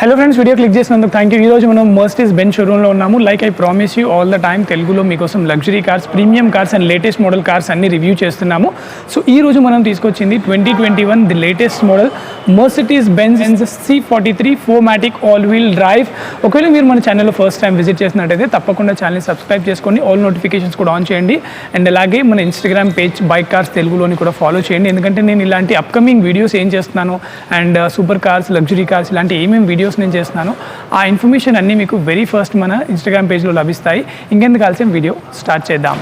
Hello friends, video click చేసినందుకు thank you. ఈరోజు మనం మర్సిడీస్ బెంజ్ షోరూంలో ఉన్నాము. Like I promise you all the time తెలుగులో మీకోసం luxury cars, premium cars and latest model cars అన్ని రివ్యూ చేస్తున్నాము. సో ఈ రోజు మనం తీసుకొచ్చింది 2021 the latest model Mercedes Benz C43 4MATIC all wheel drive. ఒకవేళ మీరు మన ఛానల్లో ఫస్ట్ టైం విజిట్ చేసినట్టయితే తప్పకుండా ఛానల్ని సబ్స్క్రైబ్ చేసుకొని ఆల్ నోటిఫికేషన్స్ కూడా ఆన్ చేయండి. అండ్ అలాగే మన ఇన్స్టాగ్రామ్ పేజ్ బైక్ కార్స్ తెలుగులోని కూడా ఫాలో చేయండి. ఎందుకంటే నేను ఇలాంటి అప్కమింగ్ వీడియోస్ ఏం చేస్తున్నాను and super cars, luxury cars ఇలాంటి ఏమేమి వీడియోస్ నేను చేస్తున్నాను ఆ ఇన్ఫర్మేషన్ అన్నీ మీకు వెరీ ఫస్ట్ మన ఇన్స్టాగ్రామ్ పేజ్లో లభిస్తాయి. ఇంకెందుకు ఆలస్యం, వీడియో స్టార్ట్ చేద్దాం.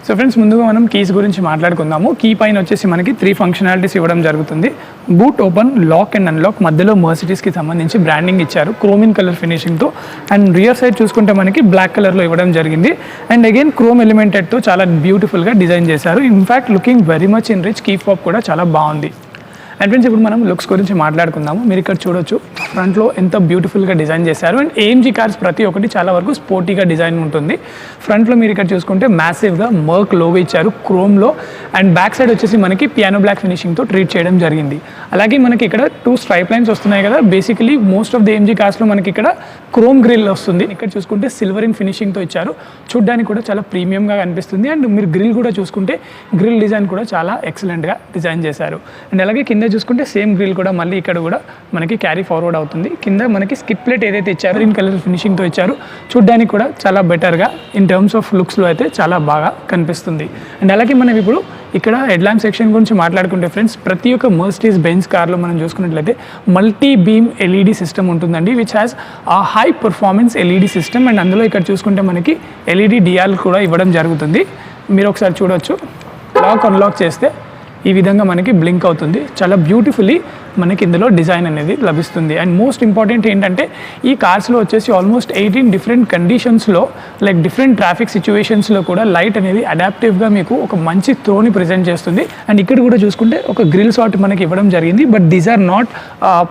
సో ఫ్రెండ్స్, ముందుగా మనం కీస్ గురించి మాట్లాడుకుందాము. కీ పైన వచ్చేసి మనకి 3 ఫంక్షనాలిటీస్ ఇవ్వడం జరుగుతుంది. Boot open, lock and unlock. మధ్యలో మర్సిడీస్కి సంబంధించి బ్రాండింగ్ ఇచ్చారు క్రోమిన్ కలర్ ఫినిషింగ్తో. అండ్ రియర్ సైడ్ చూసుకుంటే మనకి బ్లాక్ కలర్లో ఇవ్వడం జరిగింది. అండ్ అగైన్ క్రోమ్ ఎలిమెంటెడ్తో చాలా బ్యూటిఫుల్గా డిజైన్ చేశారు. In fact looking very much in rich. Key fob కూడా చాలా బాగుంది. అండ్ ఫ్రెండ్స్, ఇప్పుడు మనం లుక్స్ గురించి మాట్లాడుకుందాము. మీరు ఇక్కడ చూడొచ్చు ఫ్రంట్లో ఎంత బ్యూటిఫుల్గా డిజైన్ చేశారు. అండ్ AMG కార్స్ ప్రతి ఒక్కటి చాలా వరకు స్పోర్టీగా డిజైన్ ఉంటుంది. ఫ్రంట్లో మీరు ఇక్కడ చూసుకుంటే మ్యాసివ్గా మర్క్ లోగో ఇచ్చారు క్రోమ్లో. అండ్ బ్యాక్ సైడ్ వచ్చేసి మనకి పియానో బ్లాక్ ఫినిషింగ్తో ట్రీట్ చేయడం జరిగింది. అలాగే మనకి ఇక్కడ 2 స్ట్రైప్ లైన్స్ వస్తున్నాయి కదా. Basically most of the AMG కార్స్లో మనకి ఇక్కడ క్రోమ్ గ్రిల్ వస్తుంది. ఇక్కడ చూసుకుంటే సిల్వర్ ఇన్ ఫినిషింగ్తో ఇచ్చారు. చూడ్డానికి కూడా చాలా ప్రీమియంగా కనిపిస్తుంది. అండ్ మీరు గ్రిల్ కూడా చూసుకుంటే గ్రిల్ డిజైన్ కూడా చాలా ఎక్సలెంట్గా డిజైన్ చేశారు. అండ్ అలాగే కింద చూసుకుంటే సేమ్ గ్రిల్ కూడా మళ్ళీ ఇక్కడ కూడా మనకి క్యారీ ఫార్వర్డ్ అవుతుంది. కింద మనకి స్కిప్ ప్లేట్ ఏదైతే ఇచ్చారో గ్రీన్ కలర్ ఫినిషింగ్తో ఇచ్చారు. చూడ్డానికి కూడా చాలా బెటర్గా ఇన్ టర్మ్స్ ఆఫ్ లుక్స్లో అయితే చాలా బాగా కనిపిస్తుంది. అండ్ అలాగే మనం ఇప్పుడు ఇక్కడ హెడ్ ల్యాంప్ సెక్షన్ గురించి మాట్లాడుకుంటే ఫ్రెండ్స్, ప్రతి ఒక్క మర్సిడీస్ బెంజ్ కార్లో మనం చూసుకున్నట్లయితే మల్టీ బీమ్ LED సిస్టమ్ ఉంటుందండి, విచ్ హ్యాస్ ఆ high performance LED system. And అందులో ఇక్కడ చూసుకుంటే మనకి LED DRL కూడా ఇవ్వడం జరుగుతుంది. మీరు ఒకసారి చూడవచ్చు. లాక్ అన్లాక్ చేస్తే ఈ విధంగా మనకి బ్లింక్ అవుతుంది. చాలా బ్యూటిఫుల్లీ మనకి ఇందులో డిజైన్ అనేది లభిస్తుంది. అండ్ మోస్ట్ ఇంపార్టెంట్ ఏంటంటే ఈ కార్స్లో వచ్చేసి ఆల్మోస్ట్ 18 డిఫరెంట్ కండిషన్స్లో లైక్ డిఫరెంట్ ట్రాఫిక్ సిచ్యువేషన్స్లో కూడా లైట్ అనేది అడాప్టివ్గా మీకు ఒక మంచి త్రోని ప్రజెంట్ చేస్తుంది. అండ్ ఇక్కడ కూడా చూసుకుంటే ఒక గ్రిల్ సాట్ మనకి ఇవ్వడం జరిగింది. But these are not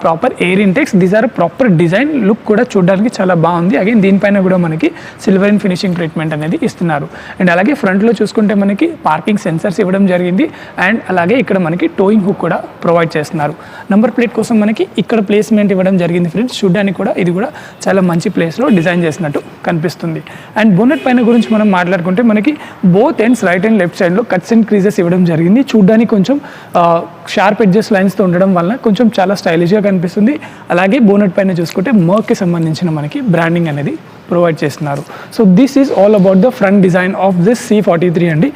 proper air intakes, these are proper design. Look కూడా చూడడానికి చాలా బాగుంది. అగైన్ దీనిపైన కూడా మనకి సిల్వర్ ఇన్ ఫినిషింగ్ ట్రీట్మెంట్ అనేది ఇస్తున్నారు. అండ్ అలాగే ఫ్రంట్లో చూసుకుంటే మనకి పార్కింగ్ సెన్సర్స్ ఇవ్వడం జరిగింది. అండ్ అలాగే ఇక్కడ మనకి టోయింగ్ హుక్ కూడా ప్రొవైడ్ చేస్తున్నారు. నంబర్ ప్లేట్ కోసం మనకి ఇక్కడ ప్లేస్మెంట్ ఇవ్వడం జరిగింది ఫ్రెండ్స్. చూడడానికి కూడా ఇది కూడా చాలా మంచి ప్లేస్లో డిజైన్ చేసినట్టు కనిపిస్తుంది. అండ్ బోనెట్ పైన గురించి మనం మాట్లాడుకుంటే మనకి both ends right and left సైడ్లో కట్స్ అండ్ క్రీజెస్ ఇవ్వడం జరిగింది. చూడడానికి కొంచెం షార్ప్ ఎడ్జెస్ లైన్స్తో ఉండడం వల్ల కొంచెం చాలా స్టైలిష్గా కనిపిస్తుంది. అలాగే బోనెట్ పైన చూసుకుంటే మర్క్కి సంబంధించిన మనకి బ్రాండింగ్ అనేది ప్రొవైడ్ చేస్తున్నారు. So this is all about the front design of this C43 అండి.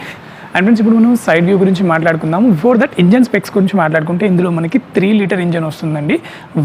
అండ్ ఫ్రెండ్స్, ఇప్పుడు మనం సైడ్ వ్యూ గురించి మాట్లాడుకుందాము. బిఫోర్ దట్ ఇంజన్ స్పెక్స్ గురించి మాట్లాడుకుంటే ఇందులో మనకి 3 లీటర్ ఇంజన్ వస్తుందండి,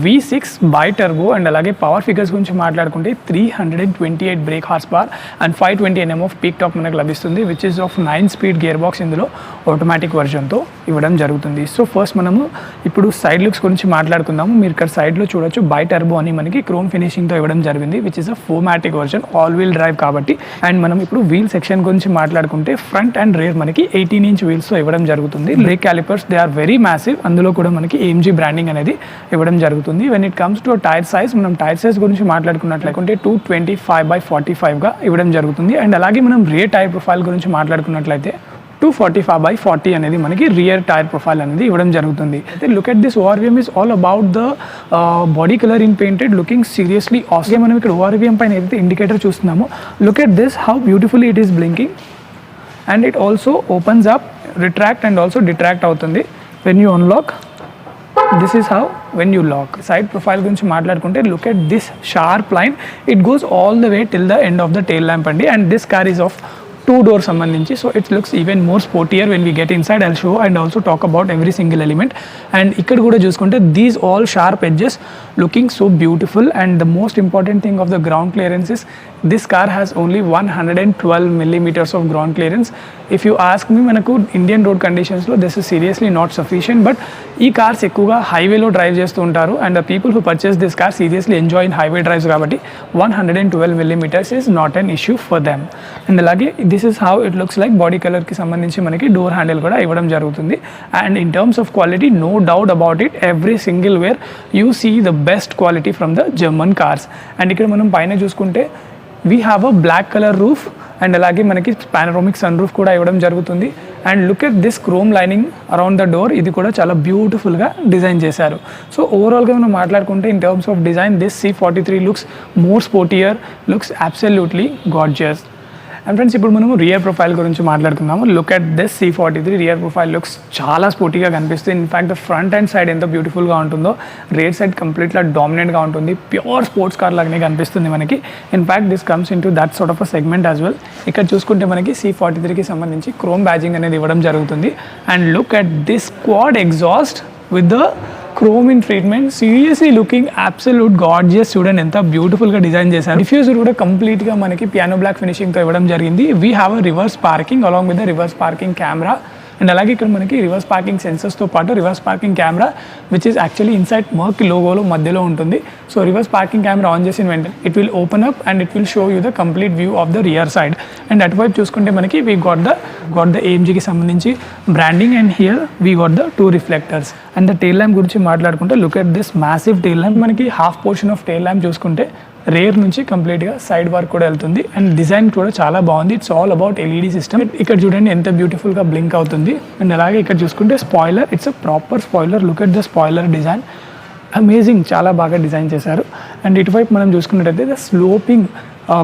V6 బై టర్బో. అండ్ అలాగే పవర్ ఫిగర్స్ గురించి మాట్లాడుకుంటే 328 break horse power and 520 Nm off peak top మనకు లభిస్తుంది, which is of 9 speed gear box ఇందులో ఆటోమేటిక్ వర్జన్తో ఇవ్వడం జరుగుతుంది. సో ఫస్ట్ మనము ఇప్పుడు సైడ్ లుక్స్ గురించి మాట్లాడుకుందాము. మీరు ఇక్కడ సైడ్లో చూడొచ్చు బై టర్బో అని మనకి క్రోమ్ ఫినిషింగ్తో ఇవ్వడం జరిగింది, which is a 4MATIC version all wheel drive కాబట్టి. అండ్ మనం ఇప్పుడు వీల్ సెక్షన్ గురించి మాట్లాడుకుంటే ఫ్రంట్ అండ్ రేర్ మనకి 18-inch వీల్స్తో ఇవ్వడం జరుగుతుంది. Brake callipers they are very massive. అందులో కూడా మనకి AMG బ్రాండింగ్ అనేది ఇవ్వడం జరుగుతుంది. When it comes to tyre size, మనం టైర్ సైజ్ గురించి మాట్లాడుకున్నట్లయితే 225/45గా ఇవ్వడం జరుగుతుంది. అండ్ అలాగే మనం రియర్ టైర్ ప్రొఫైల్ గురించి మాట్లాడుకున్నట్లయితే 245/40 అనేది మనకి రియర్ టైర్ ప్రొఫైల్ అనేది ఇవ్వడం జరుగుతుంది. అయితే look at this ORVM is all about the body colour in painted, looking seriously awesome. మనం ఇక్కడ ORVM పైన ఏదైతే ఇండికేటర్ చూస్తున్నామో, look at this how beautifully it is blinking. And it also opens up, retract and also detract అవుతుంది when you unlock. This is how when you lock. Side profile గురించి మాట్లాడుకుంటే look at this sharp line. It goes all the way till the end of the tail lamp అండి. And this car is of 2-door సంబంధించి, so it looks even more sportier when we get inside. I'll show and also talk about every single element. And ఇక్కడ కూడా చూసుకుంటే these all sharp edges looking so beautiful. And the most important thing of the ground clearance is this car has only 112 millimeters of ground clearance. If you ask me, మనకు Indian road కండిషన్స్లో this is seriously not sufficient. But ఈ cars ఎక్కువగా హైవేలో drive చేస్తూ ఉంటారు. And the people who purchase this car seriously enjoy in highway drives కాబట్టి 112 millimeters is not an issue for them. And అలాగే this is how it looks like. Body కలర్కి సంబంధించి మనకి డోర్ హ్యాండిల్ కూడా ఇవ్వడం జరుగుతుంది. And in terms of quality, no doubt about it, every single where you see the best quality from the German cars. And ఇక్కడ మనం పైన చూసుకుంటే we have a black color roof and అలాగే మనకి panoramic sun roof కూడా ఇవ్వడం జరుగుతుంది. And look at this chrome lining around the door, ఇది కూడా చాలా బ్యూటిఫుల్గా డిజైన్ చేశారు. సో ఓవరాల్గా మనం మాట్లాడుకుంటే in terms of design this C43 looks more sportier, looks absolutely gorgeous. And friends ఇప్పుడు మనము రియర్ ప్రొఫైల్ గురించి మాట్లాడుకుందాము. Look at this C43 rear profile looks చాలా స్పోర్టీగా కనిపిస్తుంది. In fact the front and side ఎంత బ్యూటిఫుల్గా ఉంటుందో రేర్ సైడ్ కంప్లీట్గా డామినెంట్గా ఉంటుంది. ప్యూర్ స్పోర్ట్స్ కార్ లాగానే కనిపిస్తుంది మనకి. In fact this comes in to that sort of a segment as well. ఇక్కడ చూసుకుంటే మనకి C43కి సంబంధించి క్రోమ్ బ్యాజింగ్ అనేది ఇవ్వడం జరుగుతుంది. And look at this quad exhaust with the chrome in treatment, seriously looking absolute gorgeous. చూడండి ఎంత బ్యూటిఫుల్గా డిజైన్ చేశారు. డిఫ్యూజర్ కూడా కంప్లీట్గా మనకి పియానో బ్లాక్ ఫినిషింగ్తో ఇవ్వడం జరిగింది. We have a reverse parking along with the reverse parking camera. And అలాగే ఇక్కడ మనకి రివర్స్ పార్కింగ్ సెన్సర్స్తో పాటు reverse parking camera which is actually inside Merc లోగోలో మధ్యలో ఉంటుంది. So reverse parking camera on చేసిన వెంటనే it will open up and it will show you the complete view of the rear side. And అటువైపు చూసుకుంటే మనకి వీ గాట్ ద AMGకి సంబంధించి branding. And here we got the 2 reflectors. And the tail lamp గురించి మాట్లాడుకుంటే look at this massive tail lamp. మనకి half portion of tail lamp చూసుకుంటే rear నుంచి కంప్లీట్గా సైడ్ వర్క్ కూడా వెళ్తుంది. అండ్ డిజైన్ కూడా చాలా బాగుంది. It's all about LED system. ఇక్కడ చూడండి ఎంత బ్యూటిఫుల్గా బ్లింక్ అవుతుంది. అండ్ అలాగే ఇక్కడ చూసుకుంటే spoiler, it's a proper spoiler. Look at the spoiler design, amazing, చాలా బాగా డిజైన్ చేశారు. అండ్ ఇటువైపు మనం చూసుకున్నట్టయితే ద స్లోపింగ్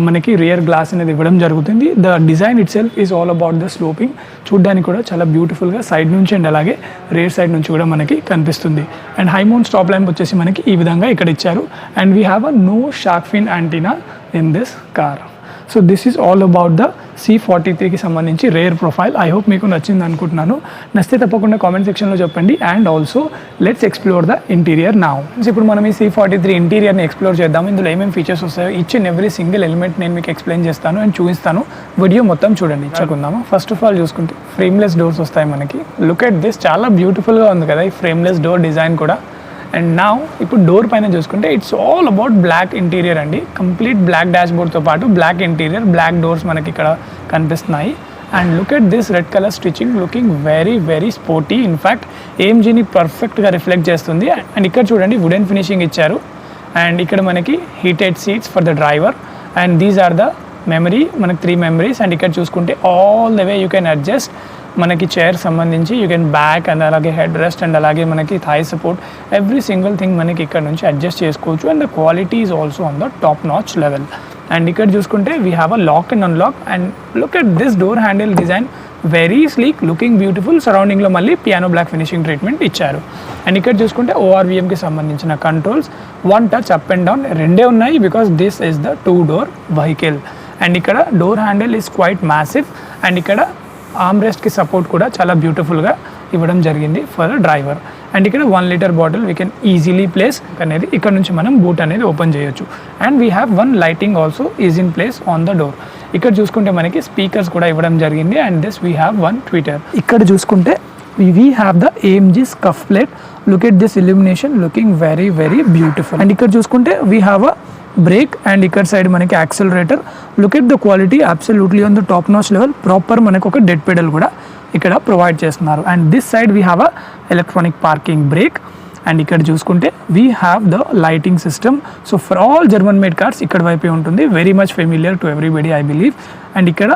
మనకి రియర్ గ్లాస్ అనేది ఇవ్వడం జరుగుతుంది. The design it self is all about the sloping. చూడ్డానికి కూడా చాలా బ్యూటిఫుల్గా సైడ్ నుంచి అండ్ అలాగే రియర్ సైడ్ నుంచి కూడా మనకి కనిపిస్తుంది. And high mount stop lamp వచ్చేసి మనకి ఈ విధంగా ఇక్కడ ఇచ్చారు. And we have a no shark fin antenna in this car. So this is all about the C43కి సంబంధించి రేర్ ప్రొఫైల్. ఐ హోప్ మీకు నచ్చింది అనుకుంటున్నాను. నచ్చితే తప్పకుండా కామెంట్ సెక్షన్లో చెప్పండి. And also let's explore the interior now. ఇప్పుడు మనం ఈ C43 ఇంటీరియర్ని ఎక్స్ప్లోర్ చేద్దాం. ఇందులో ఏమేమి ఫీచర్స్ వస్తాయో each and every single element నేను మీకు ఎక్స్ప్లెయిన్ చేస్తాను అండ్ చూపిస్తాను. వీడియో మొత్తం చూడండి. చెప్పుకుందాము. ఫస్ట్ ఆఫ్ ఆల్ చూసుకుంటే ఫ్రేమ్లెస్ డోర్స్ వస్తాయి మనకి. లుక్ ఎట్ దిస్, చాలా బ్యూటిఫుల్గా ఉంది కదా ఈ ఫ్రేమ్లెస్ డోర్ డిజైన్ కూడా. అండ్ నా ఇప్పుడు డోర్ పైన చూసుకుంటే it's all about black interior అండి. కంప్లీట్ బ్లాక్ డాష్ బోర్డ్తో పాటు బ్లాక్ ఇంటీరియర్, బ్లాక్ డోర్స్ మనకి ఇక్కడ కనిపిస్తున్నాయి. And look at this red colour stitching, looking very very sporty. In fact AMGని పర్ఫెక్ట్గా రిఫ్లెక్ట్ చేస్తుంది. అండ్ ఇక్కడ చూడండి వుడెన్ ఫినిషింగ్ ఇచ్చారు. అండ్ ఇక్కడ మనకి heated seats for the driver. And these are the memory, మనకి 3 మెమరీస్. అండ్ ఇక్కడ చూసుకుంటే all the way you can adjust మనకి చైర్ సంబంధించి యూ కెన్ బ్యాక్ అండ్ అలాగే హెడ్ రెస్ట్ అండ్ అలాగే మనకి thigh support, every single thing మనకి ఇక్కడ నుంచి అడ్జస్ట్ చేసుకోవచ్చు. And the quality is also on the top notch level. And ఇక్కడ చూసుకుంటే we have a lock and unlock. And look at this door handle design, very sleek, looking beautiful. సరౌండింగ్లో మళ్ళీ piano black finishing treatment ఇచ్చారు. And ఇక్కడ చూసుకుంటే ORVMకి సంబంధించిన controls 1 touch up and down రెండే ఉన్నాయి because this is the 2 door vehicle. And ఇక్కడ door handle is quite massive. And ఇక్కడ ఆర్మ్రెస్ట్కి సపోర్ట్ కూడా చాలా బ్యూటిఫుల్గా ఇవ్వడం జరిగింది ఫర్ డ్రైవర్. అండ్ ఇక్కడ 1 litre bottle we can easily place అనేది, ఇక్కడ నుంచి మనం బూట్ అనేది ఓపెన్ చేయొచ్చు. And we have 1 lighting also is in place on the door. ఇక్కడ చూసుకుంటే మనకి స్పీకర్స్ కూడా ఇవ్వడం జరిగింది. And this we have 1 tweeter. ఇక్కడ చూసుకుంటే we have the AMG scuff plate. Look at this illumination, looking very very beautiful. And ఇక్కడ చూసుకుంటే we have a brake. And ఇక్కడ సైడ్ మనకి accelerator. Look at the quality, absolutely on the top notch level. Proper మనకు ఒక dead pedal కూడా ఇక్కడ provide చేస్తున్నారు. And this side we have a electronic parking brake. And ఇక్కడ చూసుకుంటే we have the lighting system. So for all German made cars ఇక్కడ వైపే ఉంటుంది. Very much familiar to everybody I believe. And ఇక్కడ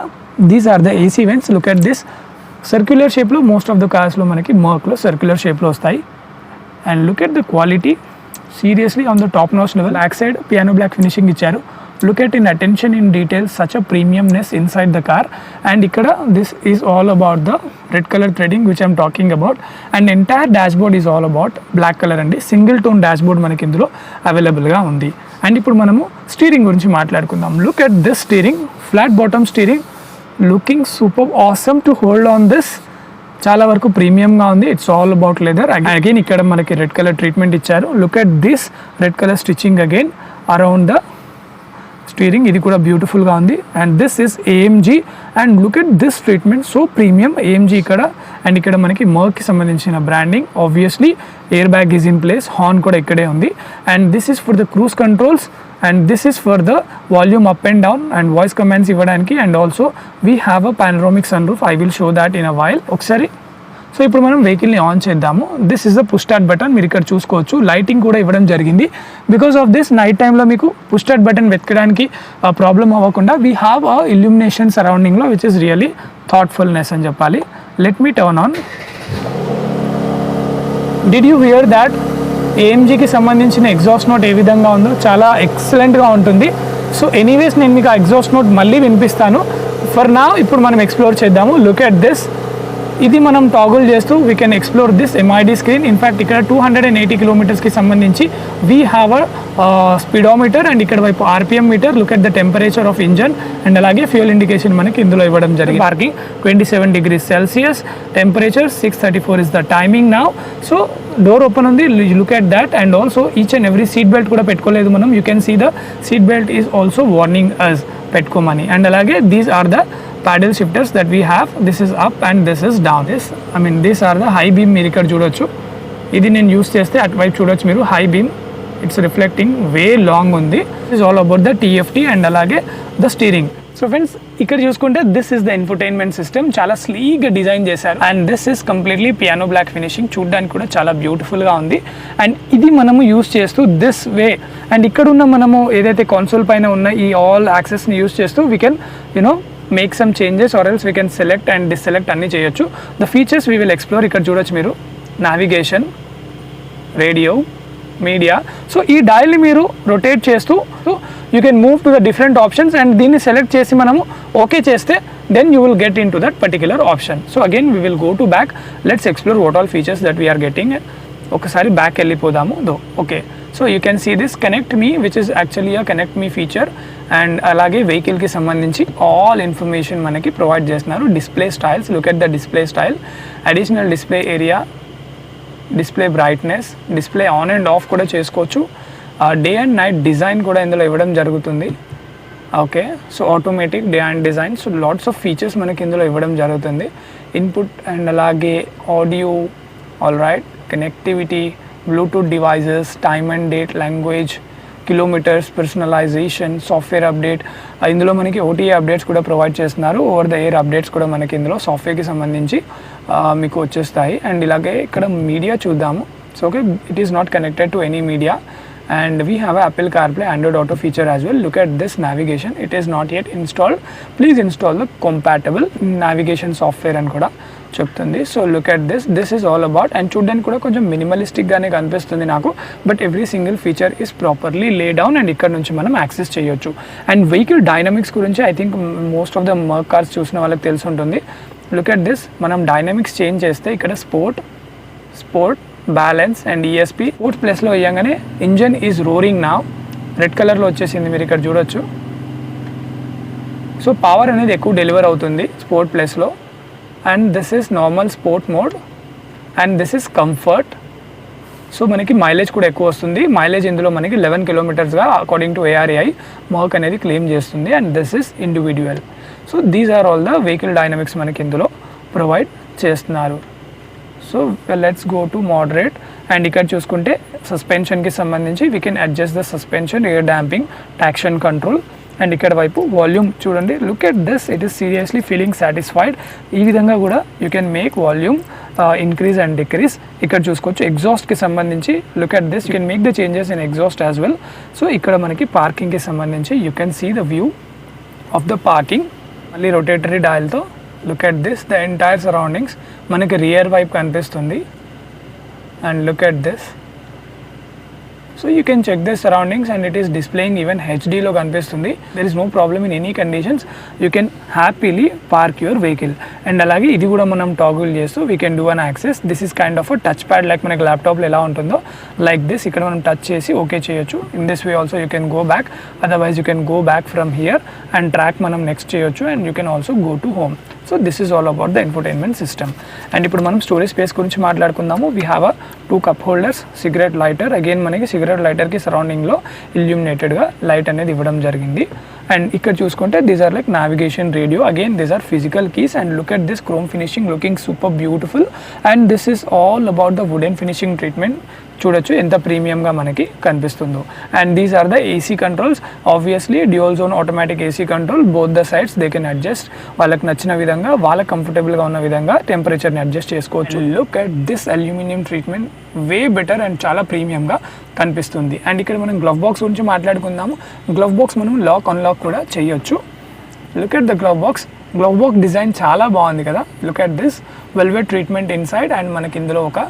these are the AC vents. Look at this circular షేప్లో, most of the కార్స్లో మనకి మర్క్లో circular షేప్లో వస్తాయి. And look at the quality, seriously on the top notch level. Back side piano black finishing ఇచ్చారు. Look at in attention in detail, such a premiumness inside the car. And ikkada this is all about the red color threading which I'm talking about. And entire dashboard is all about black color అండి. Single tone dashboard మనకి ఇందులో అవైలబుల్గా ఉంది. And ఇప్పుడు మనము steering గురించి మాట్లాడుకుందాం. Look at this steering, flat bottom steering, looking super awesome to hold on this. చాలా వరకు ప్రీమియంగా ఉంది. It's all about leather. Again ఇక్కడ మనకి రెడ్ కలర్ ట్రీట్మెంట్ ఇచ్చారు. Look at this red colour stitching again around the steering, ఇది కూడా బ్యూటిఫుల్గా ఉంది. And this is AMG. And look at this treatment, so premium AMG ఇక్కడ. అండ్ ఇక్కడ మనకి మర్క్కి సంబంధించిన branding, obviously air bag is in place, horn కూడా ఇక్కడే ఉంది. And this is for the cruise controls. And this is for the volume up and down and voice commands ఇవ్వడానికి. And also we have a panoramic sun roof. I will show that in a while. ఒకసారి so ఇప్పుడు మనం వెహికల్ని on చేద్దాము. This is the push start button. మీరు ఇక్కడ చూసుకోవచ్చు lighting కూడా ఇవ్వడం జరిగింది. బికాస్ ఆఫ్ దిస్ నైట్ టైంలో మీకు పుష్ స్టార్ట్ బటన్ వెతకడానికి ప్రాబ్లం అవ్వకుండా వీ హ్యావ్ అ ఇల్యూమినేషన్ సరౌండింగ్లో విచ్ ఇస్ రియలీ థాట్ఫుల్నెస్ అని చెప్పాలి. Let me turn on. Did you hear that ఏఎంజీకి సంబంధించిన ఎగ్జాస్ట్ నోట్ ఏ విధంగా ఉందో? చాలా ఎక్సలెంట్గా ఉంటుంది. సో ఎనీవేస్ నేను మీకు ఆ ఎగ్జాస్ట్ నోట్ మళ్ళీ వినిపిస్తాను. ఫర్ నా ఇప్పుడు మనం ఎక్స్ప్లోర్ చేద్దాము. Look at this. ఇది మనం టాగుల్ చేస్తూ we can explore this MID screen. In fact ఇక్కడ 280 కిలోమీటర్స్కి సంబంధించి we have a speedometer and ఇక్కడ వైపు RPM meter. Look at the temperature of engine and అలాగే ఫ్యూయల్ ఇండికేషన్ మనకి ఇందులో ఇవ్వడం జరిగింది. Parking 27 degrees Celsius, temperature 6:34 is the timing now. So door open ఉంది. Look at that. And also each and every seat belt కూడా పెట్టుకోలేదు మనం. You can see the seat belt is also warning us పెట్టుకోమని. And అలాగే these are the paddle shifters that we have. This is up and this is down. These are the high beam. మీరు ఇక్కడ చూడొచ్చు. ఇది నేను use చేస్తే అటువైపు చూడొచ్చు మీరు. High beam, it's reflecting way long ఉంది. Is all about the TFT and అలాగే ద స్టీరింగ్. సో ఫ్రెండ్స్ ఇక్కడ చూసుకుంటే this is the infotainment system. చాలా స్లీక్గా డిజైన్ చేశారు and this is completely piano black finishing. చూడడానికి కూడా చాలా బ్యూటిఫుల్గా ఉంది. అండ్ ఇది మనము యూస్ చేస్తూ దిస్ వే అండ్ ఇక్కడ ఉన్న మనము ఏదైతే కాన్సోల్ పైన ఉన్న ఈ ఆల్ యాక్సెస్ని యూస్ చేస్తూ we can make some changes or else we can select and deselect అన్నీ చేయొచ్చు. The features we will explore. ఇక్కడ చూడొచ్చు మీరు నావిగేషన్, రేడియో, మీడియా. సో ఈ డయల్ని మీరు రొటేట్ చేస్తూ you can move to the different options and దీన్ని సెలెక్ట్ చేసి మనము ఓకే చేస్తే then you will get in to that particular option. So again we will go to back. Let's explore what all features that we are getting. ఒకసారి back వెళ్ళిపోదాము. Okay, so you can see this connect me which is actually a connect me feature. And అలాగే వెహికల్కి సంబంధించి all information మనకి provide చేస్తున్నారు. Display styles, look at the display style. Additional display area, display brightness, display on and of కూడా చేసుకోవచ్చు. Day and night design కూడా ఇందులో ఇవ్వడం జరుగుతుంది. Okay, so automatic day and design. So lots of features మనకి ఇందులో ఇవ్వడం జరుగుతుంది. ఇన్పుట్ అండ్ అలాగే audio, all right, connectivity, Bluetooth devices, time and date, language, kilometres, personalisation, software update. ఇందులో మనకి ఓటీఏ అప్డేట్స్ కూడా ప్రొవైడ్ చేస్తున్నారు. ఓవర్ ద ఎయిర్ అప్డేట్స్ కూడా మనకి ఇందులో సాఫ్ట్వేర్కి సంబంధించి మీకు వచ్చేస్తాయి. అండ్ ఇలాగే ఇక్కడ మీడియా చూద్దాము. So okay, it is not connected to any media. And we have a Apple CarPlay Android Auto feature as well. Look at this navigation. It is not yet installed. Please install the compatible navigation software and kuda చెప్తుంది. So look at this is all about. And చూడడానికి కూడా కొంచెం మినిమలిస్టిక్గానే కనిపిస్తుంది నాకు. But every single feature is properly lay down and ఇక్కడ నుంచి మనం access చేయొచ్చు. అండ్ వెహికల్ డైనమిక్స్ గురించి I think most of the మర్క్ cars చూసిన వాళ్ళకి తెలిసి ఉంటుంది. Look at this. మనం డైనమిక్స్ చేంజ్ చేస్తే ఇక్కడ sport, balance and ESP. Sport ప్లస్లో వేయగానే ఇంజన్ ఈజ్ రోరింగ్ నా రెడ్ కలర్లో వచ్చేసింది, మీరు ఇక్కడ చూడొచ్చు. సో పవర్ అనేది ఎక్కువ డెలివర్ అవుతుంది స్పోర్ట్ ప్లస్లో. And this is normal sport mode and this is comfort. So మనకి మైలేజ్ కూడా ఎక్కువ వస్తుంది. మైలేజ్ ఇందులో మనకి 11 కిలోమీటర్స్గా అకార్డింగ్ టు ఏఆర్ఏఐ మర్క్ అనేది క్లెయిమ్ చేస్తుంది. And this is individual. So these are all the vehicle dynamics మనకి ఇందులో ప్రొవైడ్ చేస్తున్నారు. So let's go to moderate. And ఇక్కడ చూసుకుంటే సస్పెన్షన్కి సంబంధించి we can adjust the suspension, air damping, traction control. And ఇక్కడ వైపు వాల్యూమ్ చూడండి. Look at this, it is seriously feeling satisfied. ఈ విధంగా కూడా you can make volume increase and decrease. ఇక్కడ చూసుకోవచ్చు ఎగ్జాస్ట్కి సంబంధించి. Look at this, you can make the changes in exhaust as well. So ఇక్కడ మనకి పార్కింగ్కి సంబంధించి you can see the view of the parking. మళ్ళీ రొటేటరీ డయల్తో look at this, the entire surroundings మనకి రియర్ వైపు కనిపిస్తుంది. And look at this. So you can check this surroundings and it is displaying even హెచ్డీలో కనిపిస్తుంది. There is no problem in any conditions. You can happily park your vehicle. And అలాగే ఇది కూడా మనం toggle చేస్తూ we can do an access. This is kind of a touch pad like మనకి ల్యాప్టాప్లో ఎలా ఉంటుందో లైక్ దిస్. ఇక్కడ మనం టచ్ చేసి ఓకే చేయొచ్చు. In this way also you can go back, otherwise you can go back from here and track మనం next చేయొచ్చు. And you can also go to home. So this is all about the infotainment system. And ఇప్పుడు మనం storage space గురించి మాట్లాడుకుందాము. We have a 2 cup holders, cigarette lighter. Again మనకి cigarette లైటర్కి సరౌండింగ్లో ఇల్యూమినేటెడ్గా light అనేది ఇవ్వడం జరిగింది. అండ్ ఇక్కడ చూసుకుంటే these are like navigation, radio. Again these are physical keys. And look at this chrome finishing looking super beautiful. And this is all about the wooden finishing treatment. చూడొచ్చు ఎంత ప్రీమియంగా మనకి కనిపిస్తుందో. And these are the AC controls. Obviously dual zone automatic AC control. Both the sides they can adjust వాళ్ళకి నచ్చిన విధంగా విధంగా వాళ్ళకి కంఫర్టబుల్గా ఉన్న విధంగా టెంపరేచర్ని అడ్జస్ట్ చేసుకోవచ్చు. Look at this aluminium treatment, way better and చాలా ప్రీమియంగా కనిపిస్తుంది. అండ్ ఇక్కడ మనం గ్లవ్ బాక్స్ గురించి మాట్లాడుకుందాము. గ్లవ్ బాక్స్ మనం లాక్ అన్లాక్ కూడా చేయొచ్చు. Look at the glove box design చాలా బాగుంది కదా. Look at this velvet treatment inside and మనకి ఇందులో ఒక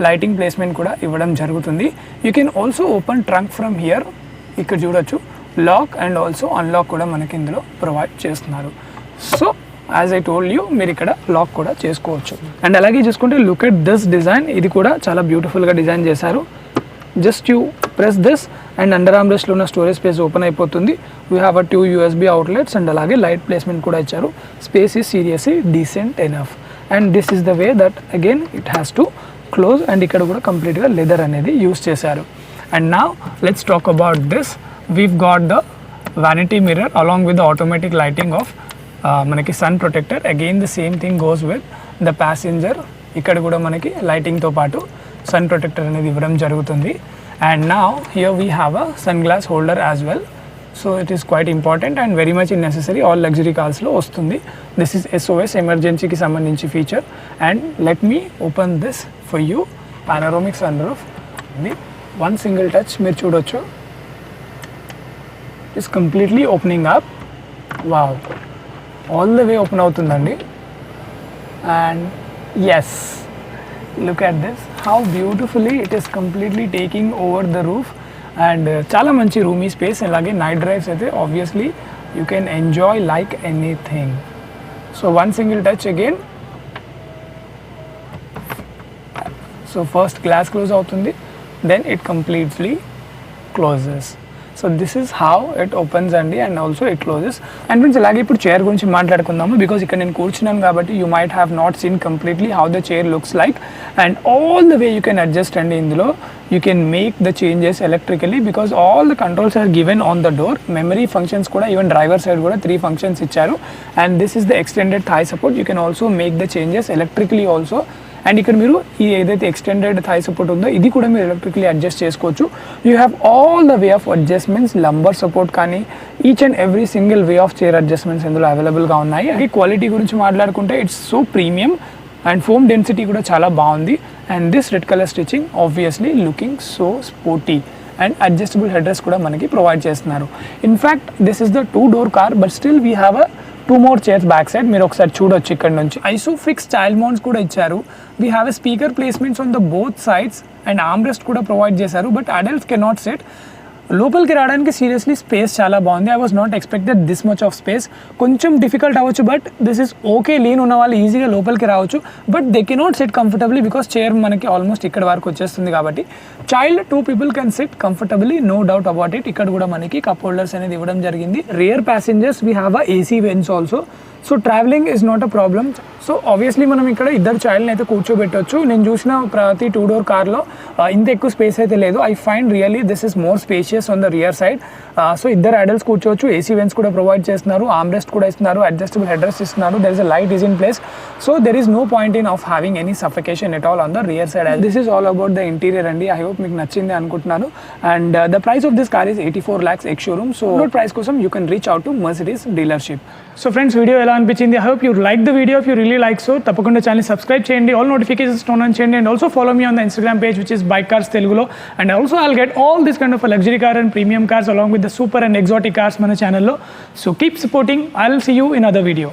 లైటింగ్ ప్లేస్మెంట్ కూడా ఇవ్వడం జరుగుతుంది. You can also open trunk from here. ఇక్కడ చూడొచ్చు లాక్ అండ్ ఆల్సో అన్లాక్ కూడా మనకి ఇందులో ప్రొవైడ్ చేస్తున్నారు. So as I told you, మీరు ఇక్కడ లాక్ కూడా చేసుకోవచ్చు. అండ్ అలాగే చూసుకుంటే లుక్ ఎట్ దిస్ డిజైన్, ఇది కూడా చాలా బ్యూటిఫుల్గా డిజైన్ చేశారు. Just you press this and under ఆర్మ్ రెస్ట్లో ఉన్న స్టోరేజ్ స్పేస్ ఓపెన్ అయిపోతుంది. We have a 2 USB outlets and అలాగే లైట్ ప్లేస్మెంట్ కూడా ఇచ్చారు. Space is seriously decent enough and this is the way that again it has to close. And ఇక్కడ కూడా కంప్లీట్గా లెదర్ అనేది యూస్ చేశారు. And now let's talk about this. We've got the vanity mirror along with the automatic lighting of మనకి sun protector. Again the same thing goes with the passenger. ఇక్కడ కూడా మనకి లైటింగ్తో పాటు సన్ ప్రొటెక్టర్ అనేది ఇవ్వడం జరుగుతుంది. And now here we have a sun glass holder as well. So it is quite important and very much necessary all luxury కార్స్లో వస్తుంది. This is SOS ఎమర్జెన్సీకి సంబంధించి feature. And let me open this for you. Panoramic sun roof, one single touch మీరు చూడొచ్చు. Is completely opening up. Wow, all the way open అవుతుందండి. And yes, look at this how beautifully it is completely taking over the roof. And చాలా మంచి roomy space. అలాగే night drives అయితే obviously you can enjoy like anything. So one single touch again. So first glass close అవుతుంది, then it completely closes. So this is how it opens అండి and also it closes. And friends అలాగే ఇప్పుడు chair గురించి మాట్లాడుకుందాము. Because ఇక్కడ నేను కూర్చున్నాను కాబట్టి you might have not seen completely how the chair looks like. And all the way you can adjust అండి. ఇందులో you can make the changes electrically because all the controls are given on the door. Memory functions కూడా, even driver side కూడా 3 functions ఇచ్చారు. And this is the extended thigh support. You can also make the changes electrically also. And ఇక్కడ మీరు ఈ ఏదైతే extended thigh support ఉందో ఇది కూడా మీరు ఎలక్ట్రికలీ అడ్జస్ట్ చేసుకోవచ్చు. You have all the way of adjustments. Lumbar support కానీ each and every single way of chair adjustments ఇందులో అవైలబుల్గా ఉన్నాయి. అది క్వాలిటీ గురించి మాట్లాడుకుంటే it's so premium and foam density కూడా చాలా బాగుంది. And this red colour stitching obviously looking so sporty. And adjustable head rest కూడా మనకి ప్రొవైడ్ చేస్తున్నారు. In fact this is the 2-door car but still we have a 2 more chairs back side. మీరు ఒకసారి చూడొచ్చు ఇక్కడ నుంచి. ఐసోఫిక్స్ చైల్డ్ మౌంట్స్ కూడా ఇచ్చారు. We have a speaker placements on the both sides and arm rest కూడా provide చేశారు. But adults can not set. లోపలికి రావడానికి సీరియస్లీ స్పేస్ చాలా బాగుంది. I was not expected this much of space. కొంచెం difficult అవ్వచ్చు but this is okay. Lean ఉన్న వాళ్ళు ఈజీగా లోపలికి రావచ్చు but they cannot SIT comfortably because chair మనకి ఆల్మోస్ట్ ఇక్కడ వరకు వచ్చేస్తుంది కాబట్టి child 2 people can SIT comfortably, no doubt about it. ఇక్కడ కూడా మనకి కప్ హోల్డర్స్ అనేది ఇవ్వడం జరిగింది. Rear passengers we have a AC vents also. So travelling is not a problem. So obviously మనం ఇక్కడ ఇద్దరు చైల్డ్ని అయితే కూర్చోబెట్టవచ్చు. నేను చూసిన ప్రతి 2-door కార్లో ఇంత ఎక్కువ స్పేస్ అయితే లేదు. I find really this is more spacious on the rear side. So ఇద్దరు అడల్ట్స్ కూర్చోవచ్చు. AC వెంట్స్ కూడా ప్రొవైడ్ చేస్తున్నారు, ఆర్మ్ రెస్ట్ కూడా ఇస్తున్నారు, అడ్జస్టబుల్ హెడ్ రెస్ట్ ఇస్తున్నారు. There is a light is in place. So there is no point in of having any suffocation at all on the rear side. This is all about the interior అండి. I hope మీకు నచ్చింది అనుకుంటున్నాను. And the price of this car is 84 lakhs ex showroom. So price కోసం you can reach out to Mercedes dealership. So friends video ఎలా అనిపించింది? I hope you like the video. If you really like so తప్పకుండా channel subscribe చేయండి, all notifications turn on చేయండి and also follow me on the Instagram page which is Bike Cars Telugulo. And also I'll get all this kind of a luxury car and premium cars along with the super and exotic cars మన ఛానల్లో. So keep supporting. I'll see you in other video.